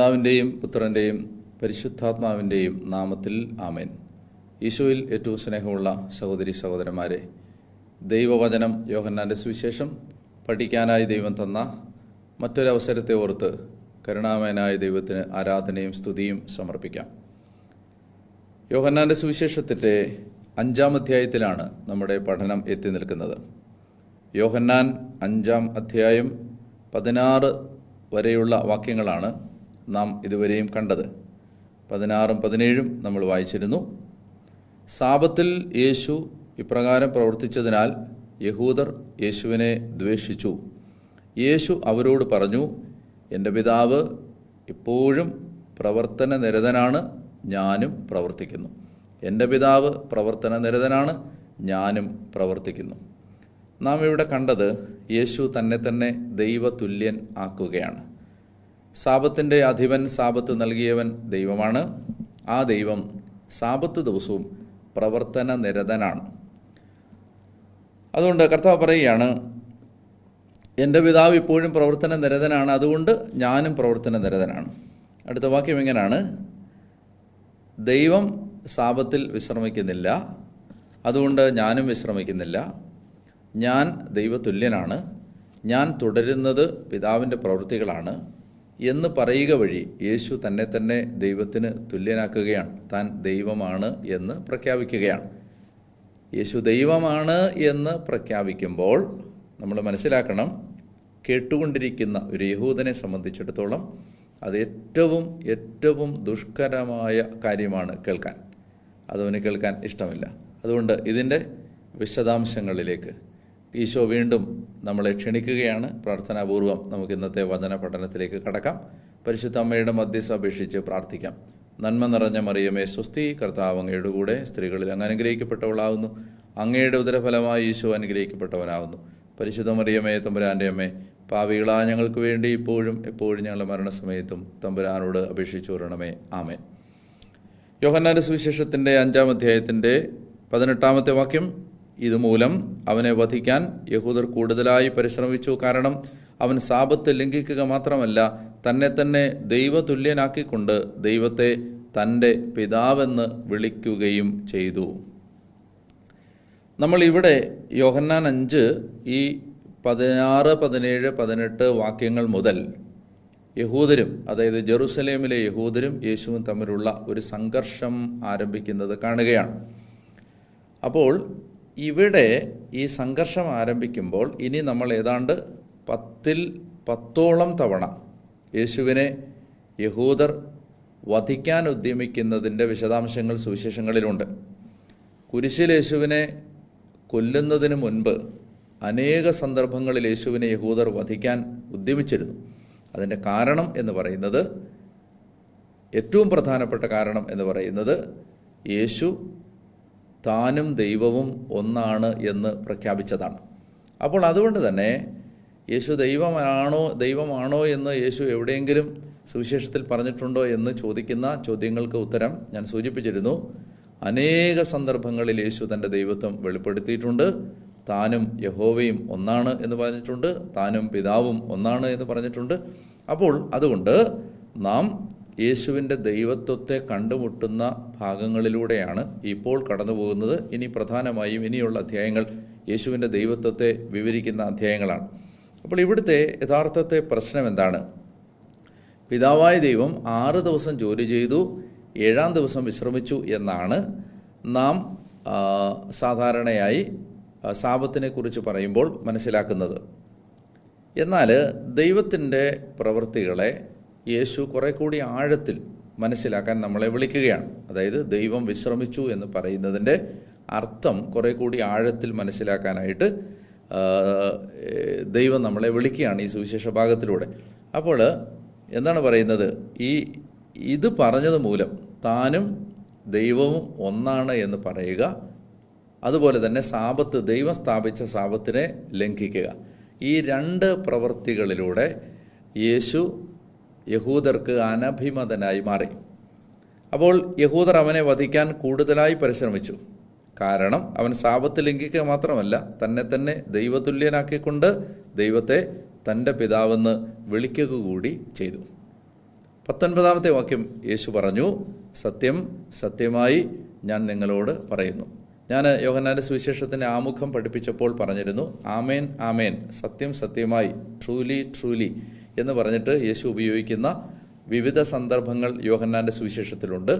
പിതാവിൻ്റെയും പുത്രൻ്റെയും പരിശുദ്ധാത്മാവിൻ്റെയും നാമത്തിൽ ആമേൻ. ഈശോയിൽ ഏറ്റവും സ്നേഹമുള്ള സഹോദരി സഹോദരന്മാരെ, ദൈവവചനം യോഹന്നാൻ്റെ സുവിശേഷം പഠിക്കാനായി ദൈവം തന്ന മറ്റൊരവസരത്തെ ഓർത്ത് കരുണാമയനായ ദൈവത്തിന് ആരാധനയും സ്തുതിയും സമർപ്പിക്കാം. യോഹന്നാൻ്റെ സുവിശേഷത്തിൻ്റെ 5-ാം അധ്യായത്തിലാണ് നമ്മുടെ പഠനം എത്തി നിൽക്കുന്നത്. യോഹന്നാൻ 5-ാം അധ്യായം 16 വരെയുള്ള വാക്യങ്ങളാണ് നാം ഇതുവരെയും കണ്ടത്. 16ഉം 17ഉം നമ്മൾ വായിച്ചിരുന്നു. സാബത്തിൽ യേശു ഇപ്രകാരം പ്രവർത്തിച്ചതിനാൽ യഹൂദർ യേശുവിനെ ദ്വേഷിച്ചു. യേശു അവരോട് പറഞ്ഞു, എൻ്റെ പിതാവ് ഇപ്പോഴും പ്രവർത്തന നിരതനാണ്, ഞാനും പ്രവർത്തിക്കുന്നു. എൻ്റെ പിതാവ് പ്രവർത്തന നിരതനാണ്, ഞാനും പ്രവർത്തിക്കുന്നു. നാം ഇവിടെ കണ്ടത് യേശു തന്നെ ദൈവതുല്യൻ ആക്കുകയാണ്. സാബത്തിൻ്റെ അധിപൻ, സാബത്ത് നൽകിയവൻ ദൈവമാണ്. ആ ദൈവം സാബത്ത് ദിവസവും പ്രവർത്തന നിരതനാണ്. അതുകൊണ്ട് കർത്താവ് പറയുകയാണ്, എൻ്റെ പിതാവ് ഇപ്പോഴും പ്രവർത്തന നിരതനാണ്, അതുകൊണ്ട് ഞാനും പ്രവർത്തന നിരതനാണ്. അടുത്ത വാക്യം എങ്ങനെയാണ്? ദൈവം സാബത്തിൽ വിശ്രമിക്കുന്നില്ല, അതുകൊണ്ട് ഞാനും വിശ്രമിക്കുന്നില്ല. ഞാൻ ദൈവതുല്യനാണ്, ഞാൻ തുടരുന്നത് പിതാവിൻ്റെ പ്രവൃത്തികളാണ് എന്ന് പറയുക വഴി യേശു തന്നെ ദൈവത്തിന് തുല്യനാക്കുകയാണ്. താൻ ദൈവമാണ് എന്ന് പ്രഖ്യാപിക്കുകയാണ്. യേശു ദൈവമാണ് എന്ന് പ്രഖ്യാപിക്കുമ്പോൾ നമ്മൾ മനസ്സിലാക്കണം, കേട്ടുകൊണ്ടിരിക്കുന്ന ഒരു യഹൂദനെ സംബന്ധിച്ചിടത്തോളം അത് ഏറ്റവും ദുഷ്കരമായ കാര്യമാണ് കേൾക്കാൻ. അതവന് കേൾക്കാൻ ഇഷ്ടമില്ല. അതുകൊണ്ട് ഇതിൻ്റെ വിശദാംശങ്ങളിലേക്ക് ഈശോ വീണ്ടും നമ്മളെ ക്ഷണിക്കുകയാണ്. പ്രാർത്ഥനാപൂർവം നമുക്ക് ഇന്നത്തെ വചന പഠനത്തിലേക്ക് കടക്കാം. പരിശുദ്ധ അമ്മയുടെ മധ്യസ്ഥ അപേക്ഷിച്ച് പ്രാർത്ഥിക്കാം. നന്മ നിറഞ്ഞ മറിയമേ സ്വസ്തി, കർത്താവ് അങ്ങയുടെ കൂടെ സ്ത്രീകളിൽ അങ്ങ് അനുഗ്രഹിക്കപ്പെട്ടവളാകുന്നു. അങ്ങയുടെ ഉദരഫലമായി ഈശോ അനുഗ്രഹിക്കപ്പെട്ടവനാകുന്നു. പരിശുദ്ധ മറിയമേ തമ്പുരാൻ്റെ അമ്മേ, പാപികളായ ഞങ്ങൾക്ക് വേണ്ടി ഇപ്പോഴും എപ്പോഴും ഞങ്ങളുടെ മരണസമയത്തും തമ്പുരാനോട് അപേക്ഷിച്ചു വരണമേ. ആമേൻ. യോഹന്നാന്റെ സുവിശേഷത്തിൻ്റെ 5-ാം അധ്യായത്തിൻ്റെ 18-ാമത്തെ വാക്യം. ഇതുമൂലം അവനെ വധിക്കാൻ യഹൂദർ കൂടുതലായി പരിശ്രമിച്ചു. കാരണം അവൻ സാബത്ത് ലംഘിക്കുക മാത്രമല്ല, തന്നെ ദൈവതുല്യനാക്കിക്കൊണ്ട് ദൈവത്തെ തൻ്റെ പിതാവെന്ന് വിളിക്കുകയും ചെയ്തു. നമ്മൾ ഇവിടെ യോഹന്നാൻ 5 ഈ 16, 17, 18 വാക്യങ്ങൾ മുതൽ യഹൂദരും, അതായത് ജെറുസലേമിലെ യഹൂദരും യേശുവും തമ്മിലുള്ള ഒരു സംഘർഷം ആരംഭിക്കുന്നത് കാണുകയാണ്. അപ്പോൾ ഇവിടെ ഈ സംഘർഷം ആരംഭിക്കുമ്പോൾ ഇനി നമ്മൾ ഏതാണ്ട് 10-ഓളം തവണ യേശുവിനെ യഹൂദർ വധിക്കാൻ ഉദ്യമിക്കുന്നതിൻ്റെ വിശദാംശങ്ങൾ സുവിശേഷങ്ങളിലുണ്ട്. കുരിശിൽ യേശുവിനെ കൊല്ലുന്നതിന് മുൻപ് അനേക സന്ദർഭങ്ങളിൽ യേശുവിനെ യഹൂദർ വധിക്കാൻ ഉദ്യമിച്ചിരുന്നു. അതിൻ്റെ കാരണം എന്ന് പറയുന്നത്, ഏറ്റവും പ്രധാനപ്പെട്ട കാരണം എന്ന് പറയുന്നത്, യേശു താനും ദൈവവും ഒന്നാണ് എന്ന് പ്രഖ്യാപിച്ചതാണ്. അപ്പോൾ അതുകൊണ്ട് തന്നെ യേശു ദൈവമാണോ എന്ന് യേശു എവിടെയെങ്കിലും സുവിശേഷത്തിൽ പറഞ്ഞിട്ടുണ്ടോ എന്ന് ചോദിക്കുന്ന ചോദ്യങ്ങൾക്ക് ഉത്തരം ഞാൻ സൂചിപ്പിച്ചിരുന്നു. അനേക സന്ദർഭങ്ങളിൽ യേശു തൻ്റെ ദൈവത്വം വെളിപ്പെടുത്തിയിട്ടുണ്ട്. താനും യഹോവയും ഒന്നാണ് എന്ന് പറഞ്ഞിട്ടുണ്ട്, താനും പിതാവും ഒന്നാണ് എന്ന് പറഞ്ഞിട്ടുണ്ട്. അപ്പോൾ അതുകൊണ്ട് നാം യേശുവിൻ്റെ ദൈവത്വത്തെ കണ്ടുമുട്ടുന്ന ഭാഗങ്ങളിലൂടെയാണ് ഇപ്പോൾ കടന്നു പോകുന്നത്. ഇനി പ്രധാനമായും ഇനിയുള്ള അധ്യായങ്ങൾ യേശുവിൻ്റെ ദൈവത്വത്തെ വിവരിക്കുന്ന അധ്യായങ്ങളാണ്. അപ്പോൾ ഇവിടുത്തെ യഥാർത്ഥത്തെ പ്രശ്നം എന്താണ്? പിതാവായ ദൈവം 6 ദിവസം ജോലി ചെയ്തു, 7-ാം ദിവസം വിശ്രമിച്ചു എന്നാണ് നാം സാധാരണയായി സാബത്തിനെ കുറിച്ച് പറയുമ്പോൾ മനസ്സിലാക്കുന്നത്. എന്നാൽ ദൈവത്തിൻ്റെ പ്രവൃത്തികളെ യേശു കുറെ കൂടി ആഴത്തിൽ മനസ്സിലാക്കാൻ നമ്മളെ വിളിക്കുകയാണ്. അതായത് ദൈവം വിശ്രമിച്ചു എന്ന് പറയുന്നതിൻ്റെ അർത്ഥം കുറെ കൂടി ആഴത്തിൽ മനസ്സിലാക്കാനായിട്ട് ദൈവം നമ്മളെ വിളിക്കുകയാണ് ഈ സുവിശേഷ ഭാഗത്തിലൂടെ. അപ്പോൾ എന്താണ് പറയുന്നത്? ഇത് പറഞ്ഞത് മൂലം താനും ദൈവവും ഒന്നാണ് എന്ന് പറയുക, അതുപോലെ തന്നെ സാബത്ത്, ദൈവം സ്ഥാപിച്ച സാബത്തിനെ ലംഘിക്കുക, ഈ 2 പ്രവൃത്തികളിലൂടെ യേശു യഹൂദർക്ക് അനഭിമതനായി മാറി. അപ്പോൾ യഹൂദർ അവനെ വധിക്കാൻ കൂടുതലായി പരിശ്രമിച്ചു. കാരണം അവൻ സാബത്ത് ലംഘിക്കുക മാത്രമല്ല, തന്നെ ദൈവതുല്യനാക്കിക്കൊണ്ട് ദൈവത്തെ തൻ്റെ പിതാവെന്ന് വിളിക്കുക കൂടി ചെയ്തു. 19 വാക്യം യേശു പറഞ്ഞു, സത്യം സത്യമായി ഞാൻ നിങ്ങളോട് പറയുന്നു. ഞാൻ യോഹന്നാന്റെ സുവിശേഷത്തിൻ്റെ ആമുഖം പഠിപ്പിച്ചപ്പോൾ പറഞ്ഞിരുന്നു, ആമേൻ ആമേൻ, സത്യം സത്യമായി, ട്രൂലി ട്രൂലി എന്ന് പറഞ്ഞിട്ട് യേശു ഉപയോഗിക്കുന്ന വിവിധ സന്ദർഭങ്ങൾ യോഹന്നാന്റെ സുവിശേഷത്തിലുണ്ട്.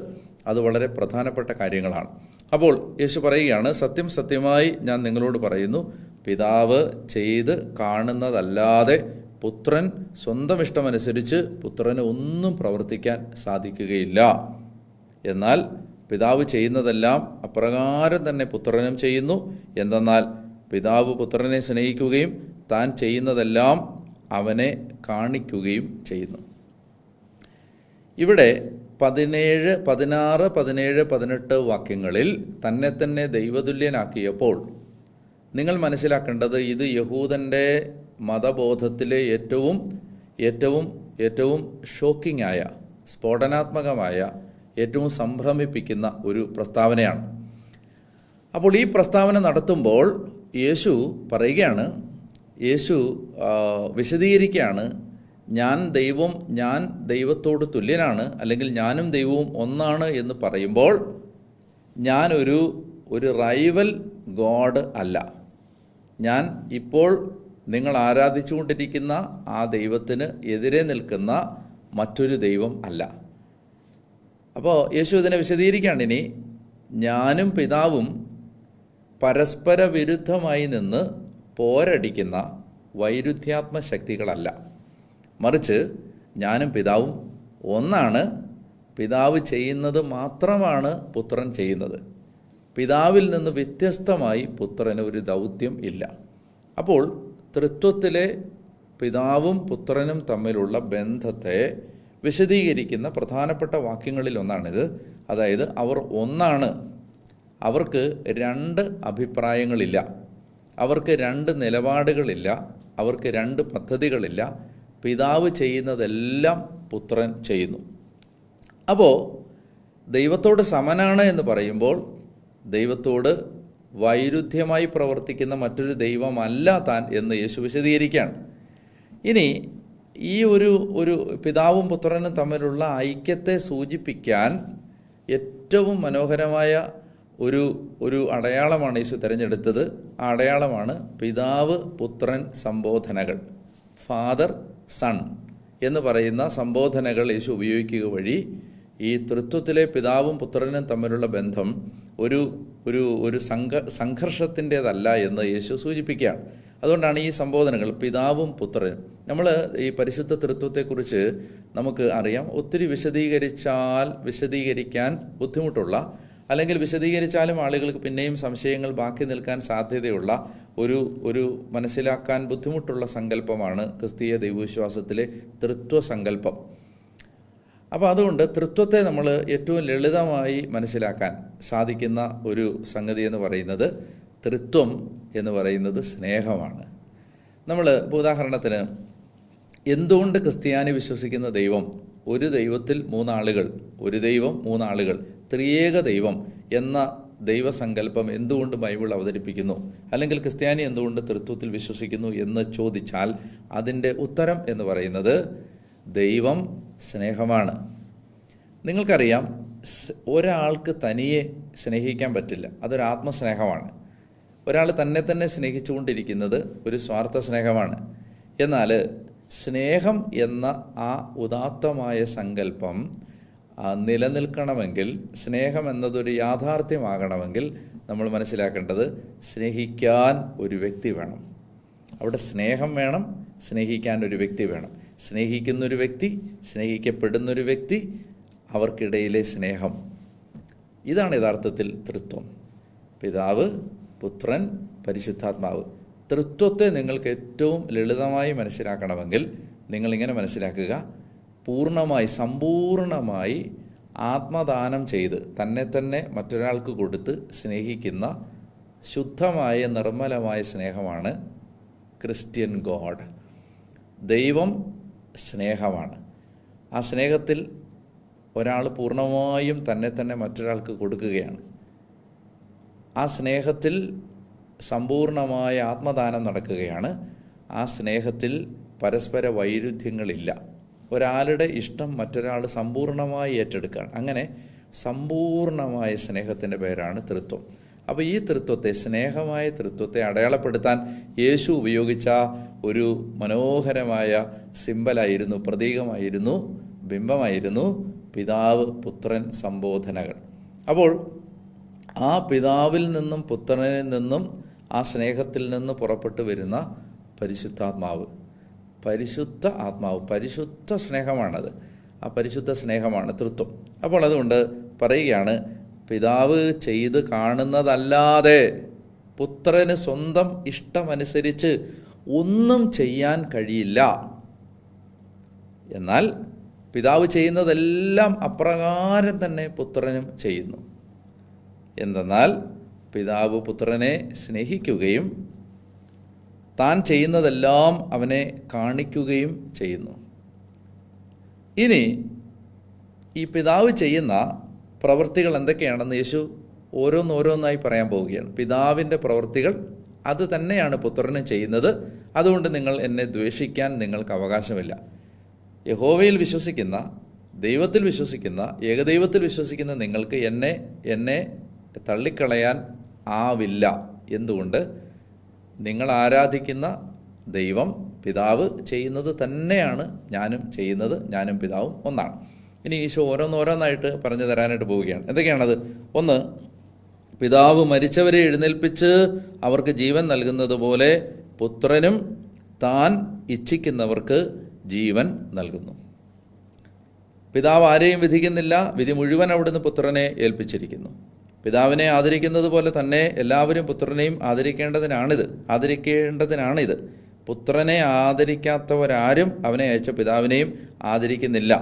അത് വളരെ പ്രധാനപ്പെട്ട കാര്യങ്ങളാണ്. അപ്പോൾ യേശു പറയുകയാണ്, സത്യം സത്യമായി ഞാൻ നിങ്ങളോട് പറയുന്നു, പിതാവ് ചെയ്ത് കാണുന്നതല്ലാതെ പുത്രൻ സ്വന്തം ഇഷ്ടമനുസരിച്ച് പുത്രന് ഒന്നും പ്രവർത്തിക്കാൻ സാധിക്കുകയില്ല. എന്നാൽ പിതാവ് ചെയ്യുന്നതെല്ലാം അപ്രകാരം തന്നെ പുത്രനും ചെയ്യുന്നു. എന്തെന്നാൽ പിതാവ് പുത്രനെ സ്നേഹിക്കുകയും താൻ ചെയ്യുന്നതെല്ലാം അവനെ കാണിക്കുകയും ചെയ്യുന്നു. ഇവിടെ 17, 16, 17, 18 വാക്യങ്ങളിൽ തന്നെ തന്നെ ദൈവതുല്യനാക്കിയപ്പോൾ നിങ്ങൾ മനസ്സിലാക്കേണ്ടത്, ഇത് യഹൂദൻ്റെ മതബോധത്തിലെ ഏറ്റവും ഷോക്കിംഗ് ആയ, സ്ഫോടനാത്മകമായ, ഏറ്റവും സംഭ്രമിപ്പിക്കുന്ന ഒരു പ്രസ്താവനയാണ്. അപ്പോൾ ഈ പ്രസ്താവന നടത്തുമ്പോൾ യേശു പറയുകയാണ്, യേശു വിശദീകരിക്കുകയാണ്, ഞാൻ ദൈവത്തോട് തുല്യനാണ്, അല്ലെങ്കിൽ ഞാനും ദൈവവും ഒന്നാണ് എന്ന് പറയുമ്പോൾ ഞാൻ ഒരു റൈവൽ ഗോഡ് അല്ല. ഞാൻ ഇപ്പോൾ നിങ്ങൾ ആരാധിച്ചുകൊണ്ടിരിക്കുന്ന ആ ദൈവത്തിന് എതിരെ നിൽക്കുന്ന മറ്റൊരു ദൈവം അല്ല. അപ്പോൾ യേശു ഇതിനെ വിശദീകരിക്കുകയാണ്. ഇനി ഞാനും പിതാവും പരസ്പര വിരുദ്ധമായി നിന്ന് പോരടിക്കുന്ന വൈരുദ്ധ്യാത്മ ശക്തികളല്ല, മറിച്ച് ഞാനും പിതാവും ഒന്നാണ്. പിതാവ് ചെയ്യുന്നത് മാത്രമാണ് പുത്രൻ ചെയ്യുന്നത്. പിതാവിൽ നിന്ന് വ്യത്യസ്തമായി പുത്രന് ഒരു ദൗത്യം ഇല്ല. അപ്പോൾ തൃത്വത്തിലെ പിതാവും പുത്രനും തമ്മിലുള്ള ബന്ധത്തെ വിശദീകരിക്കുന്ന പ്രധാനപ്പെട്ട വാക്യങ്ങളിൽ ഒന്നാണിത്. അതായത് അവർ ഒന്നാണ്. അവർക്ക് 2 അഭിപ്രായങ്ങളില്ല, അവർക്ക് 2 നിലപാടുകളില്ല, അവർക്ക് 2 പദ്ധതികളില്ല. പിതാവ് ചെയ്യുന്നതെല്ലാം പുത്രൻ ചെയ്യുന്നു. അപ്പോൾ ദൈവത്തോട് സമനാണ് എന്ന് പറയുമ്പോൾ ദൈവത്തോട് വൈരുദ്ധ്യമായി പ്രവർത്തിക്കുന്ന മറ്റൊരു ദൈവമല്ല താൻ എന്ന് യേശു വിശദീകരിക്കുകയാണ്. ഇനി ഈ ഒരു പിതാവും പുത്രനും തമ്മിലുള്ള ഐക്യത്തെ സൂചിപ്പിക്കാൻ ഏറ്റവും മനോഹരമായ ഒരു അടയാളമാണ് യേശു തിരഞ്ഞെടുത്തത്. ആ അടയാളമാണ് പിതാവ് പുത്രൻ സംബോധനകൾ, ഫാദർ സൺ എന്ന് പറയുന്ന സംബോധനകൾ യേശു ഉപയോഗിക്കുക വഴി ഈ തൃത്വത്തിലെ പിതാവും പുത്രനും തമ്മിലുള്ള ബന്ധം ഒരു സംഘർഷത്തിൻ്റെതല്ല എന്ന് യേശു സൂചിപ്പിക്കുകയാണ്. അതുകൊണ്ടാണ് ഈ സംബോധനകൾ പിതാവും പുത്രനും. നമ്മൾ ഈ പരിശുദ്ധ തൃത്വത്തെക്കുറിച്ച് നമുക്ക് അറിയാം, ഒത്തിരി വിശദീകരിക്കാൻ ബുദ്ധിമുട്ടുള്ള, അല്ലെങ്കിൽ വിശദീകരിച്ചാലും ആളുകൾക്ക് പിന്നെയും സംശയങ്ങൾ ബാക്കി നിൽക്കാൻ സാധ്യതയുള്ള ഒരു മനസ്സിലാക്കാൻ ബുദ്ധിമുട്ടുള്ള സങ്കല്പമാണ് ക്രിസ്തീയ ദൈവവിശ്വാസത്തിലെ തൃത്വസങ്കല്പം. അപ്പോൾ അതുകൊണ്ട് തൃത്വത്തെ നമ്മൾ ഏറ്റവും ലളിതമായി മനസ്സിലാക്കാൻ സാധിക്കുന്ന ഒരു സംഗതി എന്ന് പറയുന്നത്, തൃത്വം എന്ന് പറയുന്നത് സ്നേഹമാണ്. നമ്മൾ ഉദാഹരണത്തിന്, എന്തുകൊണ്ട് ക്രിസ്ത്യാനി വിശ്വസിക്കുന്ന ദൈവം ഒരു ദൈവത്തിൽ 3 ആളുകൾ, ഒരു ദൈവം 3 ആളുകൾ, ത്രിയേക ദൈവം എന്ന ദൈവസങ്കല്പം എന്തുകൊണ്ട് ബൈബിൾ അവതരിപ്പിക്കുന്നു, അല്ലെങ്കിൽ ക്രിസ്ത്യാനി എന്തുകൊണ്ട് തൃത്വത്തിൽ വിശ്വസിക്കുന്നു എന്ന് ചോദിച്ചാൽ അതിൻ്റെ ഉത്തരം എന്ന് പറയുന്നത് ദൈവം സ്നേഹമാണ്. നിങ്ങൾക്കറിയാം, ഒരാൾക്ക് തനിയെ സ്നേഹിക്കാൻ പറ്റില്ല. അതൊരു ആത്മസ്നേഹമാണ്. ഒരാൾ തന്നെ സ്നേഹിച്ചുകൊണ്ടിരിക്കുന്നത് ഒരു സ്വാർത്ഥ സ്നേഹമാണ്. എന്നാൽ സ്നേഹം എന്ന ആ ഉദാത്തമായ സങ്കല്പം നിലനിൽക്കണമെങ്കിൽ, സ്നേഹം എന്നതൊരു യാഥാർത്ഥ്യമാകണമെങ്കിൽ നമ്മൾ മനസ്സിലാക്കേണ്ടത് സ്നേഹിക്കാൻ ഒരു വ്യക്തി വേണം. അവിടെ സ്നേഹം വേണം, സ്നേഹിക്കാൻ ഒരു വ്യക്തി വേണം. സ്നേഹിക്കുന്നൊരു വ്യക്തി, സ്നേഹിക്കപ്പെടുന്നൊരു വ്യക്തി, അവർക്കിടയിലെ സ്നേഹം, ഇതാണ് യഥാർത്ഥത്തിൽ തൃത്വം. പിതാവ്, പുത്രൻ, പരിശുദ്ധാത്മാവ്. തൃത്വത്തെ നിങ്ങൾക്ക് ഏറ്റവും ലളിതമായി മനസ്സിലാക്കണമെങ്കിൽ നിങ്ങളിങ്ങനെ മനസ്സിലാക്കുക, പൂർണ്ണമായി സമ്പൂർണമായി ആത്മദാനം ചെയ്ത് തന്നെ മറ്റൊരാൾക്ക് കൊടുത്ത് സ്നേഹിക്കുന്ന ശുദ്ധമായ നിർമ്മലമായ സ്നേഹമാണ് ക്രിസ്ത്യൻ ഗോഡ്. ദൈവം സ്നേഹമാണ്. ആ സ്നേഹത്തിൽ ഒരാൾ പൂർണ്ണമായും തന്നെ മറ്റൊരാൾക്ക് കൊടുക്കുകയാണ്. ആ സ്നേഹത്തിൽ സമ്പൂർണമായ ആത്മദാനം നടക്കുകയാണ്. ആ സ്നേഹത്തിൽ പരസ്പര വൈരുദ്ധ്യങ്ങളില്ല. ഒരാളുടെ ഇഷ്ടം മറ്റൊരാൾ സമ്പൂർണ്ണമായി ഏറ്റെടുക്കുകയാണ്. അങ്ങനെ സമ്പൂർണമായ സ്നേഹത്തിൻ്റെ പേരാണ് തൃത്വം. അപ്പോൾ ഈ തൃത്വത്തെ, സ്നേഹമായ തൃത്വത്തെ അടയാളപ്പെടുത്താൻ യേശു ഉപയോഗിച്ച ഒരു മനോഹരമായ സിംബലായിരുന്നു, പ്രതീകമായിരുന്നു, ബിംബമായിരുന്നു പിതാവ് പുത്രൻ സംബോധനകൾ. അപ്പോൾ ആ പിതാവിൽ നിന്നും പുത്രനിൽ നിന്നും ആ സ്നേഹത്തിൽ നിന്ന് പുറപ്പെട്ടു വരുന്ന പരിശുദ്ധാത്മാവ്, പരിശുദ്ധ ആത്മാവ്, പരിശുദ്ധ സ്നേഹമാണത്. ആ പരിശുദ്ധ സ്നേഹമാണ് തൃത്വം. അപ്പോൾ അതുകൊണ്ട് പറയുകയാണ്, പിതാവ് ചെയ്ത് കാണുന്നതല്ലാതെ പുത്രന് സ്വന്തം ഇഷ്ടമനുസരിച്ച് ഒന്നും ചെയ്യാൻ കഴിയില്ല. എന്നാൽ പിതാവ് ചെയ്യുന്നതെല്ലാം അപ്രകാരം തന്നെ പുത്രനും ചെയ്യുന്നു. എന്തെന്നാൽ പിതാവ് പുത്രനെ സ്നേഹിക്കുകയും താൻ ചെയ്യുന്നതെല്ലാം അവനെ കാണിക്കുകയും ചെയ്യുന്നു. ഇനി ഈ പിതാവ് ചെയ്യുന്ന പ്രവൃത്തികൾ എന്തൊക്കെയാണെന്ന് യേശു ഓരോന്നോരോന്നായി പറയാൻ പോവുകയാണ്. പിതാവിൻ്റെ പ്രവൃത്തികൾ അത് തന്നെയാണ് പുത്രനും ചെയ്യുന്നത്. അതുകൊണ്ട് നിങ്ങൾ എന്നെ ദ്വേഷിക്കാൻ നിങ്ങൾക്ക് അവകാശമില്ല. യഹോവയിൽ വിശ്വസിക്കുന്ന, ദൈവത്തിൽ വിശ്വസിക്കുന്ന, ഏകദൈവത്തിൽ വിശ്വസിക്കുന്ന നിങ്ങൾക്ക് എന്നെ തള്ളിക്കളയാൻ ആവില്ല. എന്തുകൊണ്ട്? നിങ്ങൾ ആരാധിക്കുന്ന ദൈവം, പിതാവ് ചെയ്യുന്നത് തന്നെയാണ് ഞാനും ചെയ്യുന്നത്. ഞാനും പിതാവും ഒന്നാണ്. ഇനി ഈശോ ഓരോന്നോരോന്നായിട്ട് പറഞ്ഞു തരാനായിട്ട് പോവുകയാണ്. എന്തൊക്കെയാണത്? ഒന്ന്, പിതാവ് മരിച്ചവരെ എഴുന്നേൽപ്പിച്ച് അവർക്ക് ജീവൻ നൽകുന്നത് പോലെ പുത്രനും താൻ ഇച്ഛിക്കുന്നവർക്ക് ജീവൻ നൽകുന്നു. പിതാവ് ആരെയും വിധിക്കുന്നില്ല, വിധി മുഴുവൻ അവിടുന്ന് പുത്രനെ ഏൽപ്പിച്ചിരിക്കുന്നു. പിതാവിനെ ആദരിക്കുന്നത് പോലെ തന്നെ എല്ലാവരും പുത്രനെയും ആദരിക്കേണ്ടതിനാണിത്. പുത്രനെ ആദരിക്കാത്തവരാരും അവനെ അയച്ച പിതാവിനെയും ആദരിക്കുന്നില്ല.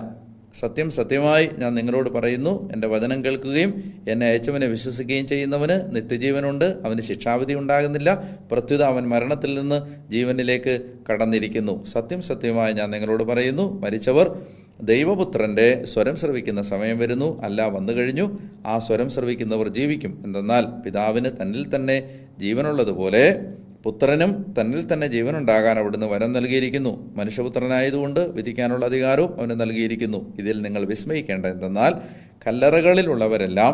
സത്യം സത്യമായി ഞാൻ നിങ്ങളോട് പറയുന്നു, എൻ്റെ വചനം കേൾക്കുകയും എന്നെ അയച്ചവനെ വിശ്വസിക്കുകയും ചെയ്യുന്നവന് നിത്യജീവനുണ്ട്, അവന് ശിക്ഷാവിധി ഉണ്ടാകുന്നില്ല. പ്രത്യുത അവൻ മരണത്തിൽ നിന്ന് ജീവനിലേക്ക് കടന്നിരിക്കുന്നു. സത്യം സത്യമായി ഞാൻ നിങ്ങളോട് പറയുന്നു, മരിച്ചവർ ദൈവപുത്രൻ്റെ സ്വരം ശ്രവിക്കുന്ന സമയം വരുന്നു, അല്ല വന്നു കഴിഞ്ഞു. ആ സ്വരം ശ്രവിക്കുന്നവർ ജീവിക്കും. എന്തെന്നാൽ പിതാവിന് തന്നിൽ തന്നെ ജീവനുള്ളതുപോലെ പുത്രനും തന്നിൽ തന്നെ ജീവനുണ്ടാകാൻ അവിടുന്ന് വരം നൽകിയിരിക്കുന്നു. മനുഷ്യപുത്രനായതുകൊണ്ട് വിധിക്കാനുള്ള അധികാരവും അവന് നൽകിയിരിക്കുന്നു. ഇതിൽ നിങ്ങൾ വിസ്മയിക്കേണ്ട എന്തെന്നാൽ കല്ലറകളിലുള്ളവരെല്ലാം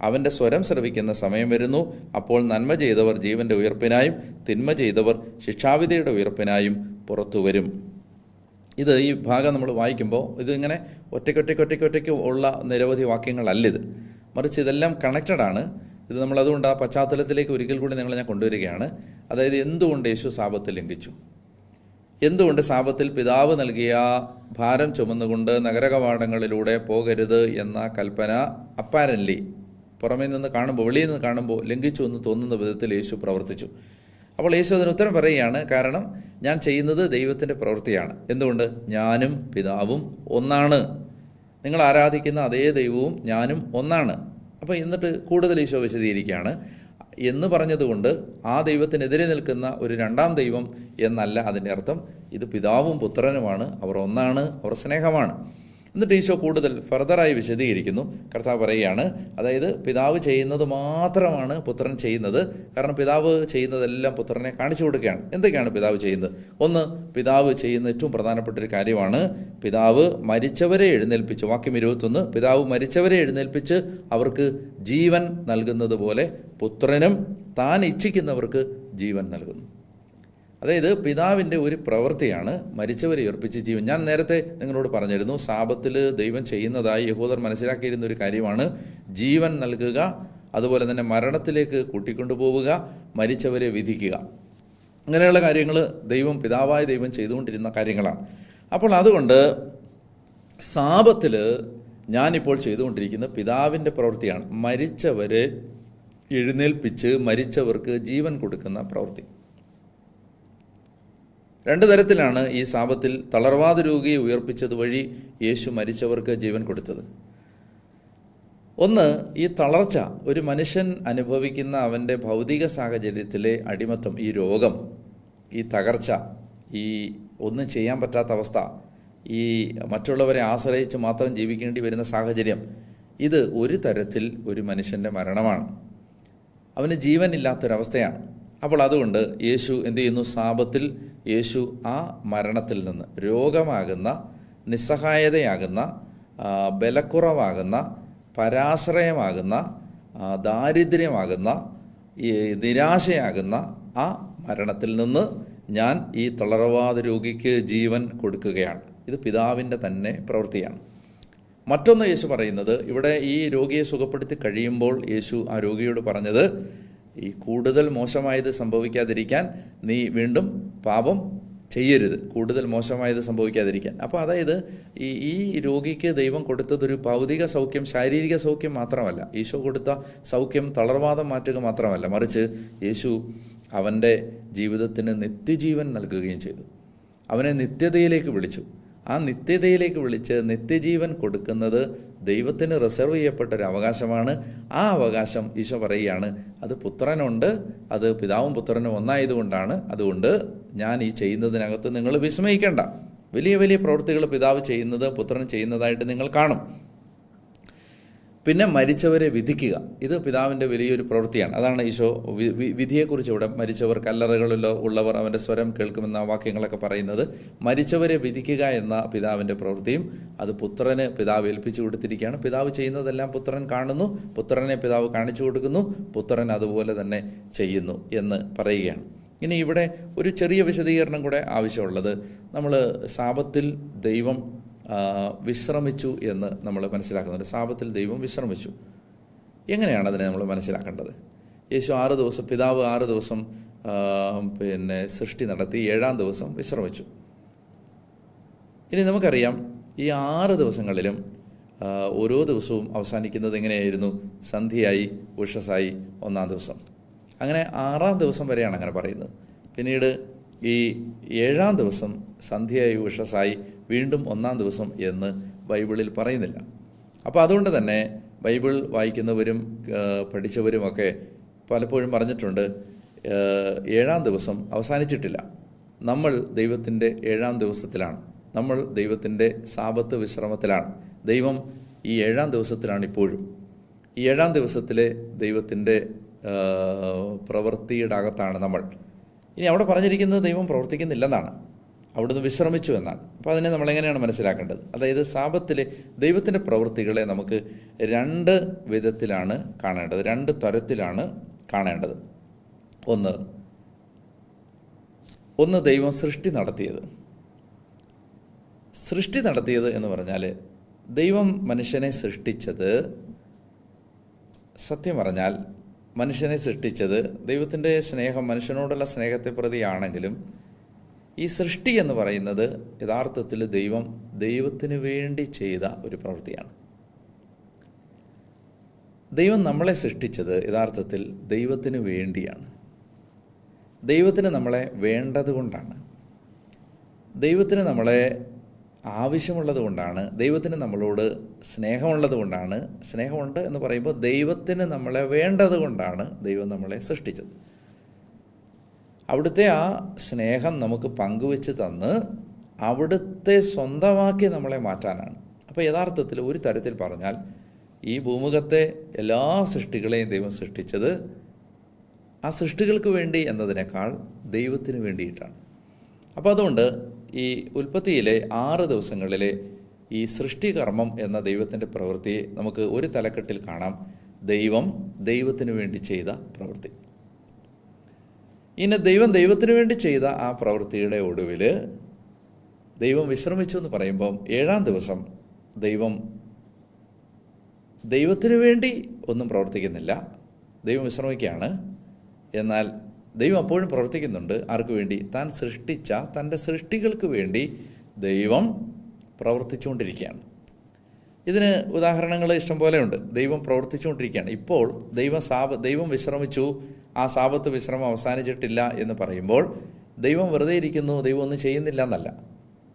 അവൻ്റെ സ്വരം ശ്രവിക്കുന്ന സമയം വരുന്നു. അപ്പോൾ നന്മ ചെയ്തവർ ജീവൻ്റെ ഉയർപ്പിനായും തിന്മ ചെയ്തവർ ശിക്ഷാവിധിയുടെ ഉയർപ്പിനായും പുറത്തു വരും. ഇത് ഈ ഭാഗം നമ്മൾ വായിക്കുമ്പോൾ ഇതിങ്ങനെ ഒറ്റയ്ക്ക് ഉള്ള നിരവധി വാക്യങ്ങളല്ലിത്, മറിച്ച് ഇതെല്ലാം കണക്റ്റഡാണ്. ഇത് നമ്മൾ അതുകൊണ്ട് ആ പശ്ചാത്തലത്തിലേക്ക് ഒരിക്കൽ കൂടി ഞാൻ കൊണ്ടുവരികയാണ്. അതായത് എന്തുകൊണ്ട് യേശു സാബത്ത് ലംഘിച്ചു, എന്തുകൊണ്ട് സാബത്തിൽ പിതാവ് നൽകിയ ഭാരം ചുമന്നുകൊണ്ട് നഗരകവാടങ്ങളിലൂടെ പോകരുത് എന്ന കൽപ്പന അപ്പാരൻലി പുറമേ നിന്ന് കാണുമ്പോൾ, വെളിയിൽ നിന്ന് കാണുമ്പോൾ ലംഘിച്ചു എന്ന് തോന്നുന്ന വിധത്തിൽ യേശു പ്രവർത്തിച്ചു. അപ്പോൾ യേശു അതിന് ഉത്തരം പറയുകയാണ്, കാരണം ഞാൻ ചെയ്യുന്നത് ദൈവത്തിൻ്റെ പ്രവൃത്തിയാണ്. എന്തുകൊണ്ട്? ഞാനും പിതാവും ഒന്നാണ്. നിങ്ങൾ ആരാധിക്കുന്ന അതേ ദൈവവും ഞാനും ഒന്നാണ്. അപ്പോൾ എന്നിട്ട് കൂടുതൽ ഈശോ വിശദീകരിക്കുകയാണ്. എന്ന് പറഞ്ഞതുകൊണ്ട് ആ ദൈവത്തിനെതിരെ നിൽക്കുന്ന ഒരു രണ്ടാം ദൈവം എന്നല്ല അതിൻ്റെ അർത്ഥം. ഇത് പിതാവും പുത്രനുമാണ്, അവർ ഒന്നാണ്, അവർ സ്നേഹമാണ്. എന്നിട്ട് ഈശോ കൂടുതൽ ഫർദറായി വിശദീകരിക്കുന്നു. കർത്താവ് പറയുകയാണ്, അതായത് പിതാവ് ചെയ്യുന്നത് മാത്രമാണ് പുത്രൻ ചെയ്യുന്നത്. കാരണം പിതാവ് ചെയ്യുന്നതെല്ലാം പുത്രനെ കാണിച്ചു കൊടുക്കുകയാണ്. എന്തൊക്കെയാണ് പിതാവ് ചെയ്യുന്നത്? ഒന്ന്, പിതാവ് ചെയ്യുന്ന ഏറ്റവും പ്രധാനപ്പെട്ട ഒരു കാര്യമാണ് പിതാവ് മരിച്ചവരെ എഴുന്നേൽപ്പിച്ച്, വാക്യം 21, പിതാവ് മരിച്ചവരെ എഴുന്നേൽപ്പിച്ച് അവർക്ക് ജീവൻ നൽകുന്നത് പോലെ പുത്രനും താൻ ഇച്ഛിക്കുന്നവർക്ക് ജീവൻ നൽകുന്നു. അതായത് പിതാവിൻ്റെ ഒരു പ്രവൃത്തിയാണ് മരിച്ചവരെ ഉയർപ്പിച്ച് ജീവൻ. ഞാൻ നേരത്തെ നിങ്ങളോട് പറഞ്ഞിരുന്നു, സാബത്തിൽ ദൈവം ചെയ്യുന്നതായി യഹൂദർ മനസ്സിലാക്കിയിരുന്ന ഒരു കാര്യമാണ് ജീവൻ നൽകുക, അതുപോലെ തന്നെ മരണത്തിലേക്ക് കൂട്ടിക്കൊണ്ടുപോവുക, മരിച്ചവരെ വിധിക്കുക. അങ്ങനെയുള്ള കാര്യങ്ങൾ പിതാവായ ദൈവം ചെയ്തുകൊണ്ടിരുന്ന കാര്യങ്ങളാണ്. അപ്പോൾ അതുകൊണ്ട് സാബത്തിൽ ഞാനിപ്പോൾ ചെയ്തുകൊണ്ടിരിക്കുന്ന പിതാവിൻ്റെ പ്രവൃത്തിയാണ്, മരിച്ചവരെ എഴുന്നേൽപ്പിച്ച് മരിച്ചവർക്ക് ജീവൻ കൊടുക്കുന്ന പ്രവൃത്തി. രണ്ട് തരത്തിലാണ് ഈ സാബത്തിൽ തളർവാദ രോഗിയെ ഉയർപ്പിച്ചത് വഴി യേശു മരിച്ചവർക്ക് ജീവൻ കൊടുത്തത്. ഒന്ന്, ഈ തളർച്ച, ഒരു മനുഷ്യൻ അനുഭവിക്കുന്ന അവൻ്റെ ഭൗതിക സാഹചര്യത്തിലെ അടിമത്തം, ഈ രോഗം, ഈ തകർച്ച, ഈ ഒന്നും ചെയ്യാൻ പറ്റാത്ത അവസ്ഥ, ഈ മറ്റുള്ളവരെ ആശ്രയിച്ച് മാത്രം ജീവിക്കേണ്ടി വരുന്ന സാഹചര്യം, ഇത് ഒരു തരത്തിൽ ഒരു മനുഷ്യൻ്റെ മരണമാണ്, അവന് ജീവനില്ലാത്തൊരവസ്ഥയാണ്. അപ്പോൾ അതുകൊണ്ട് യേശു എന്ത് ചെയ്യുന്നു? സാബത്തിൽ യേശു ആ മരണത്തിൽ നിന്ന്, രോഗമാകുന്ന നിസ്സഹായതയാകുന്ന, ബലക്കുറവാകുന്ന, പരാശ്രയമാകുന്ന, ദാരിദ്ര്യമാകുന്ന, ഈ നിരാശയാകുന്ന ആ മരണത്തിൽ നിന്ന് ഞാൻ ഈ തളർവാദ രോഗിക്ക് ജീവൻ കൊടുക്കുകയാണ്. ഇത് പിതാവിൻ്റെ തന്നെ പ്രവൃത്തിയാണ്. മറ്റൊന്ന് യേശു പറയുന്നത്, ഇവിടെ ഈ രോഗിയെ സുഖപ്പെടുത്തി കഴിയുമ്പോൾ യേശു ആ രോഗിയോട് പറഞ്ഞത്, ഈ കൂടുതൽ മോശമായത് സംഭവിക്കാതിരിക്കാൻ നീ വീണ്ടും പാപം ചെയ്യരുത്, കൂടുതൽ മോശമായത് സംഭവിക്കാതിരിക്കാൻ. അപ്പോൾ അതായത് ഈ രോഗിക്ക് ദൈവം കൊടുത്തതൊരു ഭൗതിക സൗഖ്യം, ശാരീരിക സൗഖ്യം മാത്രമല്ല, ഈശോ കൊടുത്ത സൗഖ്യം തളർവാദം മാറ്റുക മാത്രമല്ല, മറിച്ച് യേശു അവൻ്റെ ജീവിതത്തിന് നിത്യജീവൻ നൽകുകയും ചെയ്തു. അവനെ നിത്യതയിലേക്ക് വിളിച്ചു. ആ നിത്യതയിലേക്ക് വിളിച്ച് നിത്യജീവൻ കൊടുക്കുന്നത് ദൈവത്തിന് റിസർവ് ചെയ്യപ്പെട്ടൊരു അവകാശമാണ്. ആ അവകാശം ഈശോ പറയുകയാണ്, അത് പുത്രനുണ്ട്, അത് പിതാവും പുത്രനും ഒന്നായതുകൊണ്ടാണ്. അതുകൊണ്ട് ഞാൻ ഈ ചെയ്യുന്നതിനകത്ത് നിങ്ങൾ വിസ്മയിക്കേണ്ട. വലിയ വലിയ പ്രവൃത്തികൾ പിതാവ് ചെയ്യുന്നത് പുത്രൻ ചെയ്യുന്നതായിട്ട് നിങ്ങൾ കാണും. പിന്നെ മരിച്ചവരെ വിധിക്കുക, ഇത് പിതാവിൻ്റെ വലിയൊരു പ്രവൃത്തിയാണ്. അതാണ് ഈശോ വിധിയെക്കുറിച്ച് ഇവിടെ, മരിച്ചവർ കല്ലറകളിൽ ഉള്ളവർ അവൻ്റെ സ്വരം കേൾക്കുമെന്ന വാക്യങ്ങളൊക്കെ പറയുന്നത്. മരിച്ചവരെ വിധിക്കുക എന്ന പിതാവിൻ്റെ പ്രവൃത്തിയും അത് പുത്രന് പിതാവ് ഏൽപ്പിച്ചു കൊടുത്തിരിക്കുകയാണ്. പിതാവ് ചെയ്യുന്നതെല്ലാം പുത്രൻ കാണുന്നു, പുത്രനെ പിതാവ് കാണിച്ചു കൊടുക്കുന്നു, പുത്രൻ അതുപോലെ തന്നെ ചെയ്യുന്നു എന്ന് പറയുകയാണ്. ഇനി ഇവിടെ ഒരു ചെറിയ വിശദീകരണം കൂടെ ആവശ്യമുള്ളത്, നമ്മൾ സാബത്തിൽ ദൈവം വിശ്രമിച്ചു എന്ന് നമ്മൾ മനസ്സിലാക്കുന്നുണ്ട്. സാബത്തിൽ ദൈവം വിശ്രമിച്ചു. എങ്ങനെയാണ് അതിനെ നമ്മൾ മനസ്സിലാക്കേണ്ടത്? യേശു 6 ദിവസം, പിതാവ് 6 ദിവസം സൃഷ്ടി നടത്തി, 7-ാം ദിവസം വിശ്രമിച്ചു. ഇനി നമുക്കറിയാം, ഈ 6 ദിവസങ്ങളിലും ഓരോ ദിവസവും അവസാനിക്കുന്നത് എങ്ങനെയായിരുന്നു? സന്ധ്യയായി, ഉഷസ്സായി, 1-ാം ദിവസം. അങ്ങനെ 6-ാം ദിവസം വരെയാണ് അങ്ങനെ പറയുന്നത്. പിന്നീട് ഈ 7-ാം ദിവസം സന്ധ്യയായി, ഉഷസ്സായി, വീണ്ടും 1-ാം ദിവസം എന്ന് ബൈബിളിൽ പറയുന്നില്ല. അപ്പോൾ അതുകൊണ്ട് തന്നെ ബൈബിൾ വായിക്കുന്നവരും പഠിച്ചവരുമൊക്കെ പലപ്പോഴും പറഞ്ഞിട്ടുണ്ട്, 7-ാം ദിവസം അവസാനിച്ചിട്ടില്ല, നമ്മൾ ദൈവത്തിൻ്റെ 7-ാം ദിവസത്തിലാണ്, നമ്മൾ ദൈവത്തിൻ്റെ സാബത്ത് വിശ്രമത്തിലാണ്. ദൈവം ഈ 7-ാം ദിവസത്തിലാണ് ഇപ്പോഴും. ഈ 7-ാം ദിവസത്തിലെ ദൈവത്തിൻ്റെ പ്രവൃത്തിയുടെ അകത്താണ് നമ്മൾ. ഇനി അവിടെ പറഞ്ഞിരിക്കുന്നത് ദൈവം പ്രവർത്തിക്കുന്നില്ലെന്നാണ്, അവിടുന്ന് വിശ്രമിച്ചു എന്നാണ്. അപ്പോൾ അതിനെ നമ്മളെങ്ങനെയാണ് മനസ്സിലാക്കേണ്ടത്? അതായത് സാബത്തിലെ ദൈവത്തിൻ്റെ പ്രവൃത്തികളെ നമുക്ക് 2 വിധത്തിലാണ് കാണേണ്ടത്, 2 തരത്തിലാണ് കാണേണ്ടത്. ഒന്ന് ദൈവം സൃഷ്ടി നടത്തിയത് എന്ന് പറഞ്ഞാൽ, ദൈവം മനുഷ്യനെ സൃഷ്ടിച്ചത്, സത്യം പറഞ്ഞാൽ മനുഷ്യനെ സൃഷ്ടിച്ചത് ദൈവത്തിൻ്റെ സ്നേഹം, മനുഷ്യനോടുള്ള സ്നേഹത്തെ പ്രതിയാണെങ്കിലും ഈ സൃഷ്ടി എന്ന് പറയുന്നത് യഥാർത്ഥത്തിൽ ദൈവത്തിന് വേണ്ടി ചെയ്ത ഒരു പ്രവൃത്തിയാണ്. ദൈവം നമ്മളെ സൃഷ്ടിച്ചത് യഥാർത്ഥത്തിൽ ദൈവത്തിന് വേണ്ടിയാണ്. ദൈവത്തിന് നമ്മളെ വേണ്ടത് കൊണ്ടാണ്, ദൈവത്തിന് നമ്മളെ ആവശ്യമുള്ളത് കൊണ്ടാണ്, ദൈവത്തിന് നമ്മളോട് സ്നേഹമുള്ളത് കൊണ്ടാണ്. സ്നേഹമുണ്ട് എന്ന് പറയുമ്പോൾ ദൈവത്തിന് നമ്മളെ വേണ്ടത് കൊണ്ടാണ് ദൈവം നമ്മളെ സൃഷ്ടിച്ചത്. അവിടുത്തെ ആ സ്നേഹം നമുക്ക് പങ്കുവെച്ച് തന്ന് അവിടുത്തെ സ്വന്തമാക്കി നമ്മളെ മാറ്റാനാണ്. അപ്പോൾ യഥാർത്ഥത്തിൽ ഒരു തരത്തിൽ പറഞ്ഞാൽ ഈ ഭൂമുഖത്തെ എല്ലാ സൃഷ്ടികളെയും ദൈവം സൃഷ്ടിച്ചത് ആ സൃഷ്ടികൾക്ക് വേണ്ടി എന്നതിനേക്കാൾ ദൈവത്തിന് വേണ്ടിയിട്ടാണ്. അപ്പോൾ അതുകൊണ്ട് ഈ ഉൽപ്പത്തിയിലെ 6 ദിവസങ്ങളിലെ ഈ സൃഷ്ടികർമ്മം എന്ന ദൈവത്തിൻ്റെ പ്രവൃത്തിയെ നമുക്ക് ഒരു തലക്കെട്ടിൽ കാണാം, ദൈവത്തിന് വേണ്ടി ചെയ്ത പ്രവൃത്തി. ഇനി ദൈവത്തിന് വേണ്ടി ചെയ്ത ആ പ്രവൃത്തിയുടെ ഒടുവിൽ ദൈവം വിശ്രമിച്ചു എന്ന് പറയുമ്പം 7-ാം ദിവസം ദൈവത്തിന് വേണ്ടി ഒന്നും പ്രവർത്തിക്കുന്നില്ല, ദൈവം വിശ്രമിക്കുകയാണ്. എന്നാൽ ദൈവം അപ്പോഴും പ്രവർത്തിക്കുന്നുണ്ട്. ആർക്ക് വേണ്ടി? താൻ സൃഷ്ടിച്ച തൻ്റെ സൃഷ്ടികൾക്ക് വേണ്ടി ദൈവം പ്രവർത്തിച്ചുകൊണ്ടിരിക്കുകയാണ്. ഇതിന് ഉദാഹരണങ്ങൾ ഇഷ്ടംപോലെ ഉണ്ട്. ദൈവം പ്രവർത്തിച്ചുകൊണ്ടിരിക്കുകയാണ്. ഇപ്പോൾ ദൈവം വിശ്രമിച്ചു, ആ സാബത്ത് വിശ്രമം അവസാനിച്ചിട്ടില്ല എന്ന് പറയുമ്പോൾ ദൈവം വെറുതെ ഇരിക്കുന്നു, ദൈവം ഒന്നും ചെയ്യുന്നില്ല എന്നല്ല.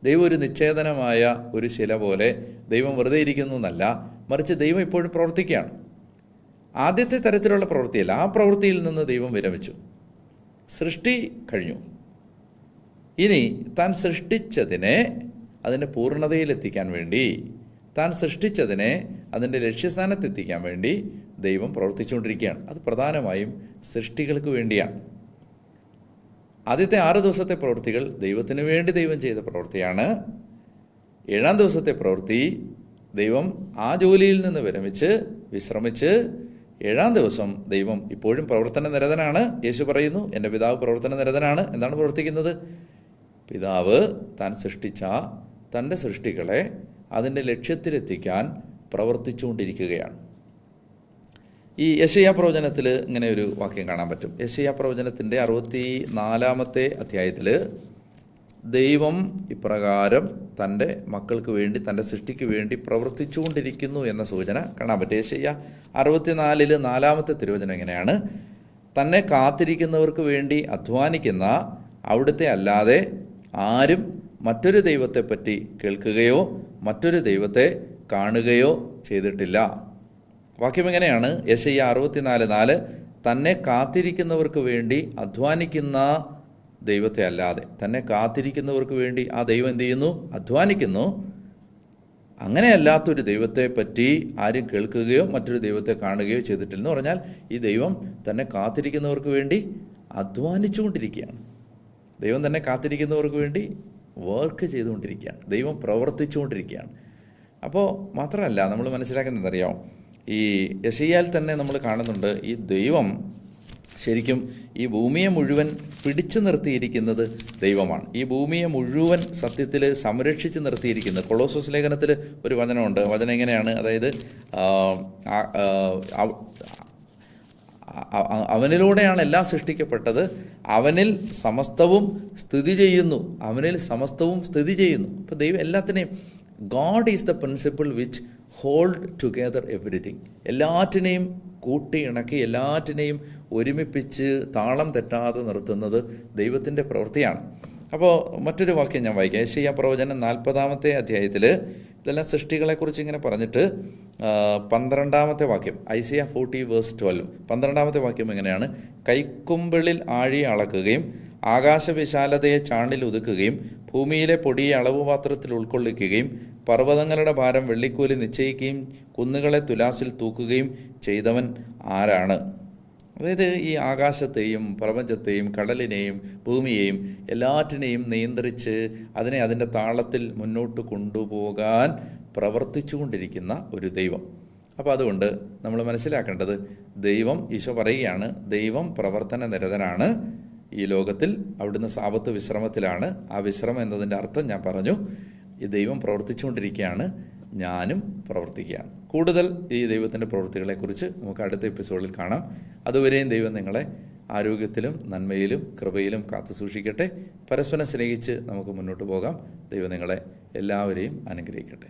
ദൈവം ഒരു നിശ്ചേതനമായ ഒരു ശില പോലെ ദൈവം വെറുതെ ഇരിക്കുന്നു എന്നല്ല, മറിച്ച് ദൈവം ഇപ്പോഴും പ്രവർത്തിക്കുകയാണ്. ആദ്യത്തെ തരത്തിലുള്ള പ്രവൃത്തിയല്ല, ആ പ്രവൃത്തിയിൽ നിന്ന് ദൈവം വിരമിച്ചു. സൃഷ്ടി കഴിഞ്ഞു. ഇനി താൻ സൃഷ്ടിച്ചതിനെ അതിൻ്റെ പൂർണ്ണതയിലെത്തിക്കാൻ വേണ്ടി, താൻ സൃഷ്ടിച്ചതിനെ അതിൻ്റെ ലക്ഷ്യസ്ഥാനത്തെത്തിക്കാൻ വേണ്ടി ദൈവം പ്രവർത്തിച്ചുകൊണ്ടിരിക്കുകയാണ്. അത് പ്രധാനമായും സൃഷ്ടികൾക്ക് വേണ്ടിയാണ്. ആദ്യത്തെ 6 ദിവസത്തെ പ്രവൃത്തികൾ ദൈവത്തിന് വേണ്ടി ദൈവം ചെയ്ത പ്രവൃത്തിയാണ്. ഏഴാം ദിവസത്തെ പ്രവൃത്തി ദൈവം ആ ജോലിയിൽ നിന്ന് വിരമിച്ച് വിശ്രമിച്ച് ഏഴാം ദിവസം ദൈവം ഇപ്പോഴും പ്രവർത്തന നിരതനാണ്. യേശു പറയുന്നു, എൻ്റെ പിതാവ് പ്രവർത്തന നിരതനാണ്. എന്താണ് പ്രവർത്തിക്കുന്നത്? പിതാവ് താൻ സൃഷ്ടിച്ച തൻ്റെ സൃഷ്ടികളെ അതിൻ്റെ ലക്ഷ്യത്തിലെത്തിക്കാൻ പ്രവർത്തിച്ചുകൊണ്ടിരിക്കുകയാണ്. ഈ യെശയ്യാ പ്രവചനത്തിൽ ഇങ്ങനെ ഒരു വാക്യം കാണാൻ പറ്റും. യെശയ്യാ പ്രവചനത്തിൻ്റെ 64-ാമത്തെ അധ്യായത്തിൽ ദൈവം ഇപ്രകാരം തൻ്റെ മക്കൾക്ക് വേണ്ടി, തൻ്റെ സൃഷ്ടിക്ക് വേണ്ടി പ്രവർത്തിച്ചുകൊണ്ടിരിക്കുന്നു എന്ന സൂചന കാണാൻ പറ്റും. യെശയ്യാ 64 4-ാമത്തെ തിരുവചനം എങ്ങനെയാണ്? തന്നെ കാത്തിരിക്കുന്നവർക്ക് വേണ്ടി അധ്വാനിക്കുന്ന അവിടുത്തെ അല്ലാതെ ആരും മറ്റൊരു ദൈവത്തെപ്പറ്റി കേൾക്കുകയോ മറ്റൊരു ദൈവത്തെ കാണുകയോ ചെയ്തിട്ടില്ല. വാക്യം എങ്ങനെയാണ്? യെശയ്യാ 64:4 തന്നെ കാത്തിരിക്കുന്നവർക്ക് വേണ്ടി അധ്വാനിക്കുന്ന ദൈവത്തെ അല്ലാതെ, തന്നെ കാത്തിരിക്കുന്നവർക്ക് വേണ്ടി ആ ദൈവം എന്ത് ചെയ്യുന്നു? അധ്വാനിക്കുന്നു. അങ്ങനെയല്ലാത്തൊരു ദൈവത്തെ പറ്റി ആരും കേൾക്കുകയോ മറ്റൊരു ദൈവത്തെ കാണുകയോ ചെയ്തിട്ടില്ലെന്ന് പറഞ്ഞാൽ ഈ ദൈവം തന്നെ കാത്തിരിക്കുന്നവർക്ക് വേണ്ടി അധ്വാനിച്ചുകൊണ്ടിരിക്കുകയാണ്. ദൈവം തന്നെ കാത്തിരിക്കുന്നവർക്ക് വേണ്ടി വർക്ക് ചെയ്തുകൊണ്ടിരിക്കുകയാണ്. ദൈവം പ്രവർത്തിച്ചുകൊണ്ടിരിക്കുകയാണ്. അപ്പോൾ മാത്രമല്ല, നമ്മൾ മനസ്സിലാക്കുന്നതറിയാം, ഈ യെശയ്യായിൽ തന്നെ നമ്മൾ കാണുന്നുണ്ട്, ഈ ദൈവം ശരിക്കും ഈ ഭൂമിയെ മുഴുവൻ പിടിച്ചു നിർത്തിയിരിക്കുന്നത് ദൈവമാണ്. ഈ ഭൂമിയെ മുഴുവൻ സത്യത്തിൽ സംരക്ഷിച്ച് നിർത്തിയിരിക്കുന്നത്. കൊളോസോസ് ലേഖനത്തിൽ ഒരു വചനമുണ്ട്. വചനം എങ്ങനെയാണ്? അതായത് അവനിലൂടെയാണ് എല്ലാം സൃഷ്ടിക്കപ്പെട്ടത്, അവനിൽ സമസ്തവും സ്ഥിതി ചെയ്യുന്നു. അവനിൽ സമസ്തവും സ്ഥിതി ചെയ്യുന്നു. അപ്പോൾ ദൈവം എല്ലാത്തിനെയും, God is the principle which hold together everything. എല്ലാറ്റിനെയും കൂട്ടി ഇണക്കി എല്ലാറ്റിനെയും ഒരുമിപ്പിച്ച് താളം തെറ്റാതെ നിർത്തുന്നത് ദൈവത്തിൻ്റെ പ്രവൃത്തിയാണ്. അപ്പോൾ മറ്റൊരു വാക്യം ഞാൻ വായിക്കാം. യെശയ്യാ പ്രവചനം 40-ാമത്തെ അധ്യായത്തിൽ ഇതെല്ലാം സൃഷ്ടികളെക്കുറിച്ച് ഇങ്ങനെ പറഞ്ഞിട്ട് 12-ാമത്തെ വാക്യം, ഐസയ്യാ 40:12, 12-ാമത്തെ വാക്യം എങ്ങനെയാണ്? കൈക്കുമ്പിളിൽ ആഴി അളക്കുകയും ആകാശവിശാലതയെ ചാണിൽ ഒതുക്കുകയും ഭൂമിയിലെ പൊടിയെ അളവുപാത്രത്തിൽ ഉൾക്കൊള്ളിക്കുകയും പർവ്വതങ്ങളുടെ ഭാരം വെള്ളിക്കൂലി നിശ്ചയിക്കുകയും കുന്നുകളെ തുലാസിൽ തൂക്കുകയും ചെയ്തവൻ ആരാണ്? അതായത് ഈ ആകാശത്തെയും പ്രപഞ്ചത്തെയും കടലിനെയും ഭൂമിയെയും എല്ലാറ്റിനെയും നിയന്ത്രിച്ച് അതിനെ അതിൻ്റെ താളത്തിൽ മുന്നോട്ട് കൊണ്ടുപോകാൻ പ്രവർത്തിച്ചുകൊണ്ടിരിക്കുന്ന ഒരു ദൈവം. അപ്പോൾ അതുകൊണ്ട് നമ്മൾ മനസ്സിലാക്കേണ്ടത്, ദൈവം, ഈശോ പറയുകയാണ്, ദൈവം പ്രവർത്തന നിരതനാണ്. ഈ ലോകത്തിൽ അവിടുന്ന് സാബത്ത് വിശ്രമത്തിലാണ്. ആ വിശ്രമം എന്നതിൻ്റെ അർത്ഥം ഞാൻ പറഞ്ഞു. ഈ ദൈവം പ്രവർത്തിച്ചുകൊണ്ടിരിക്കുകയാണ്, ഞാനും പ്രവർത്തിക്കുകയാണ്. കൂടുതൽ ഈ ദൈവത്തിൻ്റെ പ്രവൃത്തികളെക്കുറിച്ച് നമുക്ക് അടുത്ത എപ്പിസോഡിൽ കാണാം. അതുവരെയും ദൈവം നിങ്ങളെ ആരോഗ്യത്തിലും നന്മയിലും കൃപയിലും കാത്തു സൂക്ഷിക്കട്ടെ. പരസ്പരം സ്നേഹിച്ച് നമുക്ക് മുന്നോട്ട് പോകാം. ദൈവം നിങ്ങളെ എല്ലാവരെയും അനുഗ്രഹിക്കട്ടെ.